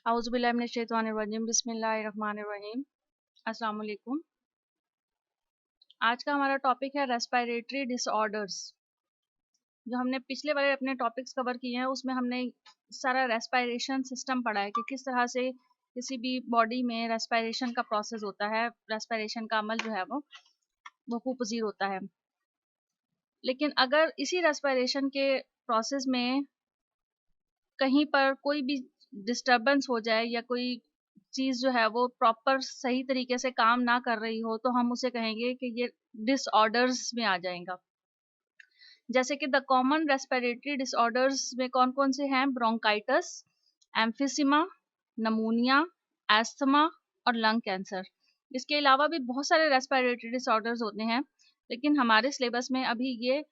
औज़ुबिल्लाहि मिनश्शैतानिर्रजीम बिस्मिल्लाहिर्रहमानिर्रहीम। अस्सलाम वालेकुम। आज का हमारा टॉपिक है रेस्पिरेटरी डिसऑर्डर्स। जो हमने पिछले वाले अपने टॉपिक्स कवर किए हैं उसमें हमने सारा रेस्पिरेशन सिस्टम पढ़ा है कि किस तरह से किसी भी बॉडी में रेस्पिरेशन का प्रोसेस होता है, रेस्पिरेशन का अमल जो है वो वकूअ पज़ीर होता है। लेकिन अगर इसी रेस्पिरेशन के प्रोसेस में कहीं पर कोई भी डिस्टर्बेंस हो जाए या कोई चीज़ जो है वो प्रॉपर सही तरीके से काम ना कर रही हो तो हम उसे कहेंगे कि ये डिसऑर्डर्स में आ जाएगा। जैसे कि द कॉमन रेस्पिरेटरी डिसऑर्डर्स में कौन-कौन से हैं? ब्रोंकाइटिस, एम्फिसिमा, नमूनिया, एस्थमा और लंग कैंसर। इसके अलावा भी बहुत सारे रेस्पिरेटरी डिसऑर्डर्स होते हैं, लेकिन हमारे सिलेबस में अभी ये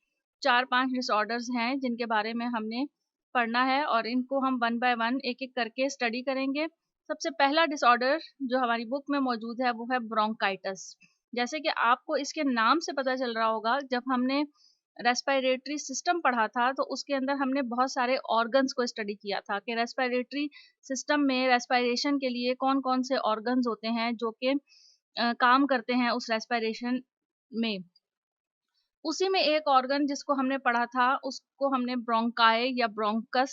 4-5 डिसऑर्डर्स हैं जिनके बारे में हमने पढ़ना है और इनको हम वन बाय वन एक-एक करके स्टडी करेंगे। सबसे पहला डिसऑर्डर जो हमारी बुक में मौजूद है वो है ब्रोंकाइटिस। जैसे कि आपको इसके नाम से पता चल रहा होगा, जब हमने रेस्पिरेटरी सिस्टम पढ़ा था तो उसके अंदर हमने बहुत सारे ऑर्गन्स को स्टडी किया था कि रेस्पिरेटरी सिस्टम में रेस्पिरेशन के लिए कौन-कौन से ऑर्गन्स होते हैं जो कि काम करते हैं उस रेस्पिरेशन में। उसी में एक ऑर्गन जिसको हमने पढ़ा था उसको हमने ब्रोंकाई या ब्रोंकस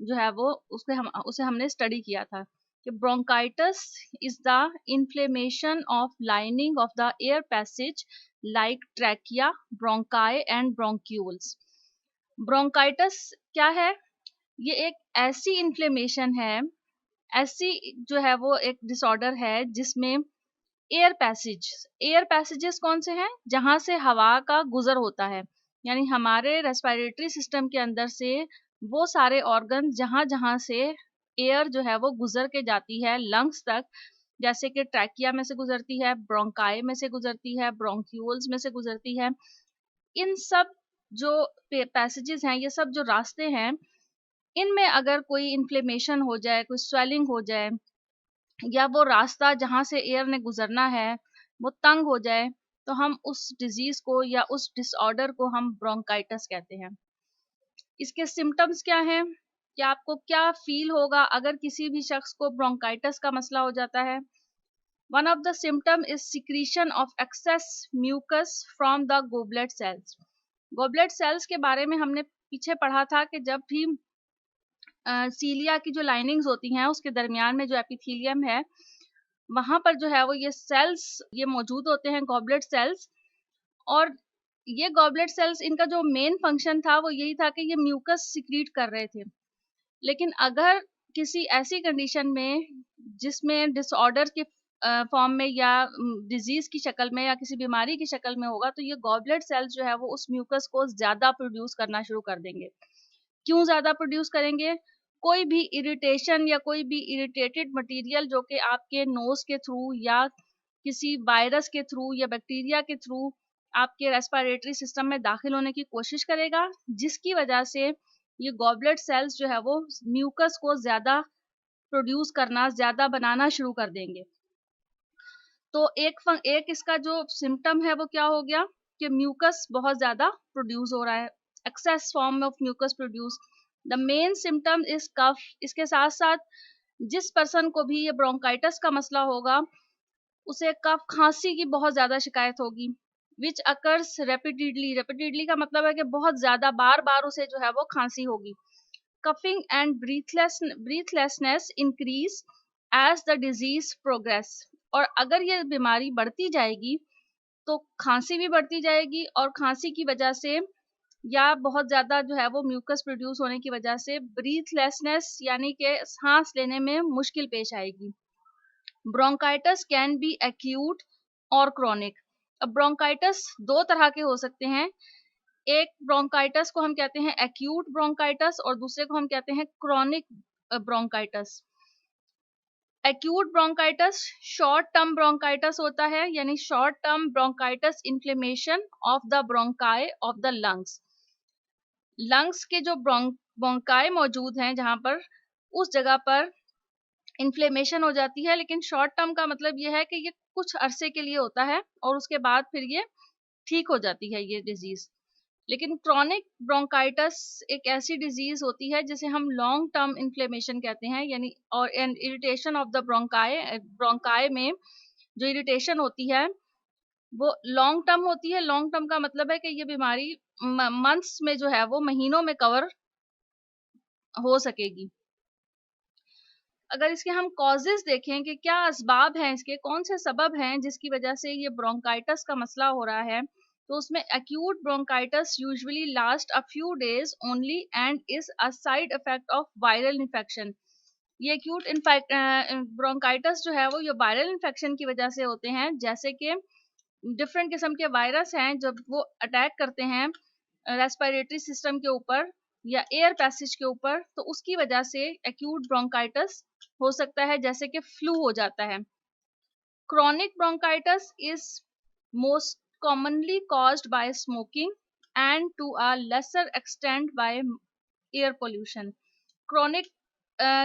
जो है वो उसे हमने स्टडी किया था कि bronchitis is the inflammation of lining of the air passage like trachea, bronchi and bronchioles. Bronchitis क्या है? ये एक ऐसी इन्फ्लेमेशन है, ऐसी जो है वो एक डिसऑर्डर है जिसमें एयर पैसेजेस कौन से हैं? जहाँ से हवा का गुज़र होता है। यानी हमारे रेस्पिरेटरी सिस्टम के अंदर से वो सारे ऑर्गन जहाँ-जहाँ से एयर जो है वो गुज़र के जाती है लंग्स तक, जैसे कि ट्रैकिया में से गुज़रती है, ब्रोंकाई में से गुज़रती है, ब्रोंक्यूल्स में से गुज़रती है। इन सब जो पैसेजेस हैं, ये सब जो रास्ते हैं, इनमें अगर कोई इन्फ्लेमेशन हो जाए, कोई स्वेलिंग हो जाए या वो रास्ता जहाँ से एयर ने गुज़रना है, वो तंग हो जाए, तो हम उस डिज़ीज़ को या उस डिसऑर्डर को हम ब्रोंकाइटिस कहते हैं। इसके सिम्पटम्स क्या हैं? कि आपको क्या फ़ील होगा अगर किसी भी शख़्स को ब्रोंकाइटिस का मसला हो जाता है? One of the symptom is secretion of excess mucus from the goblet cells. Goblet cells के बारे में हमने पीछे पढ़ा था कि जब भी सीलिया की जो लाइनिंग्स होती हैं उसके दरमियान में जो एपिथेलियम है वहाँ पर जो है वो ये सेल्स ये मौजूद होते हैं गॉबलेट सेल्स। और ये गॉबलेट सेल्स इनका जो मेन फंक्शन था वो यही था कि ये म्यूकस सिक्रीट कर रहे थे। लेकिन अगर किसी ऐसी कंडीशन में जिसमें डिसऑर्डर के फॉर्म में या डिजीज की शक्ल में या किसी बीमारी की शक्ल में होगा तो ये गॉबलेट सेल्स जो है वो उस म्यूकस को ज़्यादा प्रोड्यूस करना शुरू कर देंगे। क्यों ज़्यादा प्रोड्यूस करेंगे? कोई भी इरिटेशन या कोई भी इरिटेटेड मटेरियल जो कि आपके नोज़ के थ्रू या किसी वायरस के थ्रू या बैक्टीरिया के थ्रू आपके रेस्पिरेटरी सिस्टम में दाखिल होने की कोशिश करेगा, जिसकी वजह से ये गॉबलेट सेल्स जो है वो म्यूकस को ज़्यादा प्रोड्यूस करना, ज़्यादा बनाना शुरू कर देंगे। तो एक इसका जो सिम्पटम है वो क्या हो गया कि म्यूकस बहुत ज़्यादा प्रोड्यूस हो रहा है, excess form of mucus produce. The main symptom is cough. इसके साथ-साथ जिस पर्सन को भी ये ब्रोंकाइटिस का मसला होगा, उसे कफ खाँसी की बहुत ज़्यादा शिकायत होगी, व्हिच अकर्स रेपिडेटली। रेपिडेटली का मतलब है कि बहुत ज़्यादा बार-बार उसे जो है वो खाँसी होगी। Coughing and breathlessness increase as the disease progress. और अगर ये बीमारी बढ़ती जाएगी तो खांसी भी बढ़ती जाएगी और खांसी की वजह से या बहुत ज़्यादा जो है वो म्यूकस प्रोड्यूस होने की वजह से ब्रीथलेसनेस यानी कि सांस लेने में मुश्किल पेश आएगी। ब्रोंकाइटिस कैन बी एक्यूट और क्रॉनिक। अब ब्रोंकाइटिस दो तरह के हो सकते हैं। एक ब्रोंकाइटिस को हम कहते हैं एक्यूट ब्रोंकाइटिस और दूसरे को हम कहते हैं chronic bronchitis. Acute bronchitis short term bronchitis होता है, यानी short term bronchitis inflammation of the bronchi of the lungs. Lungs के जो ब्रोंकाई मौजूद हैं जहां पर उस जगह पर इन्फ्लेमेशन हो जाती है, लेकिन शॉर्ट टर्म का मतलब ये है कि ये कुछ अरसे के लिए होता है और उसके बाद फिर ये ठीक हो जाती है ये डिजीज। लेकिन क्रॉनिक ब्रोंकाइटिस एक ऐसी डिजीज होती है जिसे हम लॉन्ग टर्म इन्फ्लेमेशन कहते हैं, यानी और an irritation of the bronchi में जो इरिटेशन होती है वो लॉन्ग टर्म होती है। लॉन्ग टर्म का मतलब है कि ये बीमारी मंथ्स में जो है वो महीनों में कवर हो सकेगी। अगर इसके हम कॉजेज देखें कि क्या असबाब हैं, इसके कौन से सबब हैं जिसकी वजह से ये ब्रोंकाइटिस का मसला हो रहा है, तो उसमें acute bronchitis usually last a few days only and is a side effect of viral infection. ये एक्यूट ब्रोंकाइटिस जो है वो ये वायरल इन्फेक्शन की वजह से होते हैं, जैसे कि डिफरेंट किस्म के वायरस हैं जब वो अटैक करते हैं रेस्पिरेटरी सिस्टम के ऊपर या एयर पैसेज के ऊपर, तो उसकी वजह से एक्यूट ब्रोंकाइटिस हो सकता है, जैसे कि फ्लू हो जाता है। Chronic bronchitis is most commonly caused by smoking and to a lesser extent by air pollution. Chronic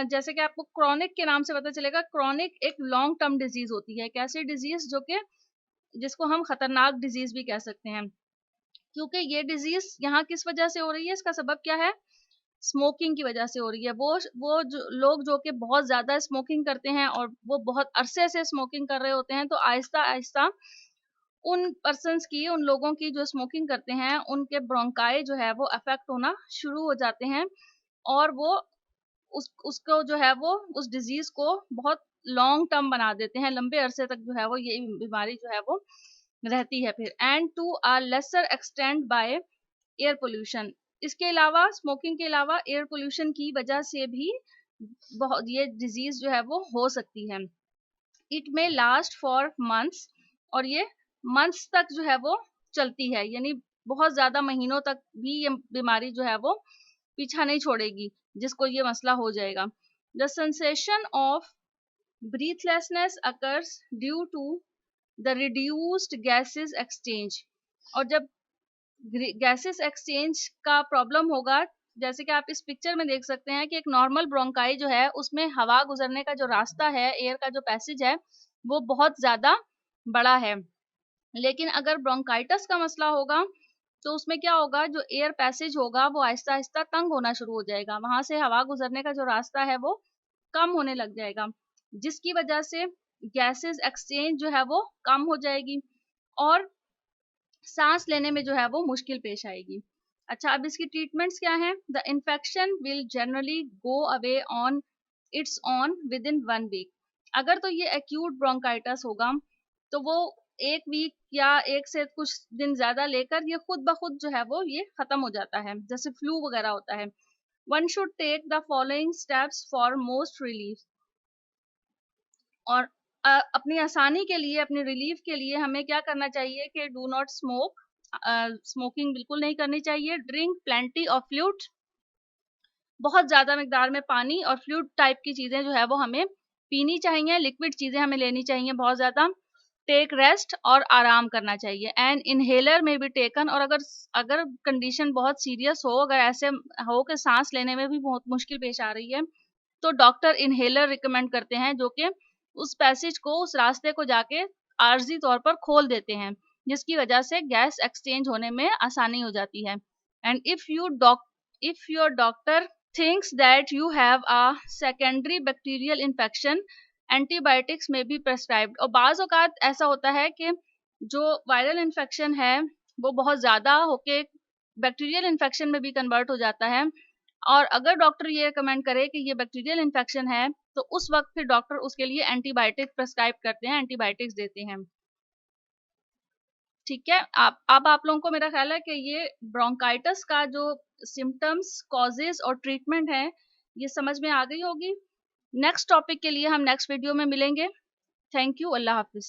जैसे कि आपको क्रॉनिक के नाम से पता चलेगा, क्रॉनिक एक लॉन्ग टर्म डिजीज होती है, एक ऐसी डिजीज जो कि जिसको हम खतरनाक डिजीज भी कह सकते हैं, क्योंकि ये डिजीज यहाँ किस वजह से हो रही है, इसका सबब क्या है, स्मोकिंग की वजह से हो रही है। वो जो लोग जो कि बहुत ज़्यादा स्मोकिंग करते हैं और वो बहुत अरसे से स्मोकिंग कर रहे होते हैं, तो आहिस्ता आहिस्ता उन पर्सन्स की, उन लोगों की जो स्मोकिंग करते हैं, उनके ब्रोंकाई जो है वो अफेक्ट होना शुरू हो जाते हैं और वो उसको जो है वो उस डिजीज को बहुत लॉन्ग टर्म बना देते हैं, लंबे अरसे तक जो है वो ये बीमारी जो है वो रहती है फिर। And to a lesser extend by air pollution. इसके अलावा स्मोकिंग के अलावा एयर पोल्यूशन की वजह से भी बहुत ये डिजीज जो है वो हो सकती है। इट में लास्ट फॉर मंथ्स, और ये मंथ्स तक जो है वो चलती है, यानी बहुत ज्यादा महीनों तक भी ये बीमारी जो है वो पीछा नहीं छोड़ेगी जिसको ये मसला हो जाएगा। The sensation of breathlessness occurs due to the reduced gases exchange. और जब गैसेस एक्सचेंज का प्रॉब्लम होगा, जैसे कि आप इस पिक्चर में देख सकते हैं कि एक नॉर्मल ब्रोंकाई जो है उसमें हवा गुजरने का जो रास्ता है, एयर का जो पैसेज है, वो बहुत ज्यादा बड़ा है। लेकिन अगर ब्रोंकाइटिस का मसला होगा तो उसमें क्या होगा, जो एयर पैसेज होगा वो आहिस्ता आहिस्ता तंग होना शुरू हो जाएगा, वहां से हवा गुजरने का जो रास्ता है वो कम होने लग जाएगा, जिसकी वजह से गैसेस एक्सचेंज जो है वो कम हो जाएगी और सांस लेने में जो है वो मुश्किल पेश आएगी। अच्छा, अब इसकी ट्रीटमेंट्स क्या हैं? The infection will generally go away on its own within 1 week. अगर तो ये एक्यूट ब्रोंकाइटिस होगा तो वो 1 वीक या एक से कुछ दिन ज्यादा लेकर ये खुद ब खुद जो है वो ये खत्म हो जाता है, जैसे फ्लू वगैरह होता है। One should take the following steps for most relief. और अपनी आसानी के लिए, अपने रिलीफ के लिए हमें क्या करना चाहिए कि डू नॉट स्मोक, स्मोकिंग बिल्कुल नहीं करनी चाहिए। ड्रिंक प्लेंटी ऑफ फ्लूइड, बहुत ज्यादा मिकदार में पानी और फ्लूइड टाइप की चीजें जो है वो हमें पीनी चाहिए, लिक्विड चीजें हमें लेनी चाहिए बहुत ज्यादा। टेक रेस्ट, और आराम करना चाहिए। एंड इनहेलर में भी टेकन, और अगर अगर कंडीशन बहुत सीरियस हो, अगर ऐसे हो कि सांस लेने में भी बहुत मुश्किल पेश आ रही है, तो डॉक्टर इनहेलर रिकमेंड करते हैं जो कि उस पैसेज को, उस रास्ते को जाके आर्जी तौर पर खोल देते हैं, जिसकी वजह से गैस एक्सचेंज होने में आसानी हो जाती है। And if your doctor thinks that you have a secondary bacterial infection, antibiotics में भी प्रेस्क्राइब्ड। और बाज़ औक़ात ऐसा होता है कि जो वायरल इन्फेक्शन है वो बहुत ज़्यादा होके बैक्टीरियल इन्फेक्शन में भी कन्वर्ट हो जाता है, और अगर डॉक्टर ये रिकमेंड करे कि ये बैक्टीरियल इन्फेक्शन है तो उस वक्त फिर डॉक्टर उसके लिए एंटीबायोटिक प्रेस्क्राइब करते हैं, एंटीबायोटिक्स देते हैं। ठीक है, अब आप लोगों को मेरा ख्याल है कि ये ब्रोंकाइटिस का जो सिम्टम्स, कॉजेज और ट्रीटमेंट है ये समझ में आ गई होगी। नेक्स्ट टॉपिक के लिए हम नेक्स्ट वीडियो में मिलेंगे। Thank you, Allah Hafiz.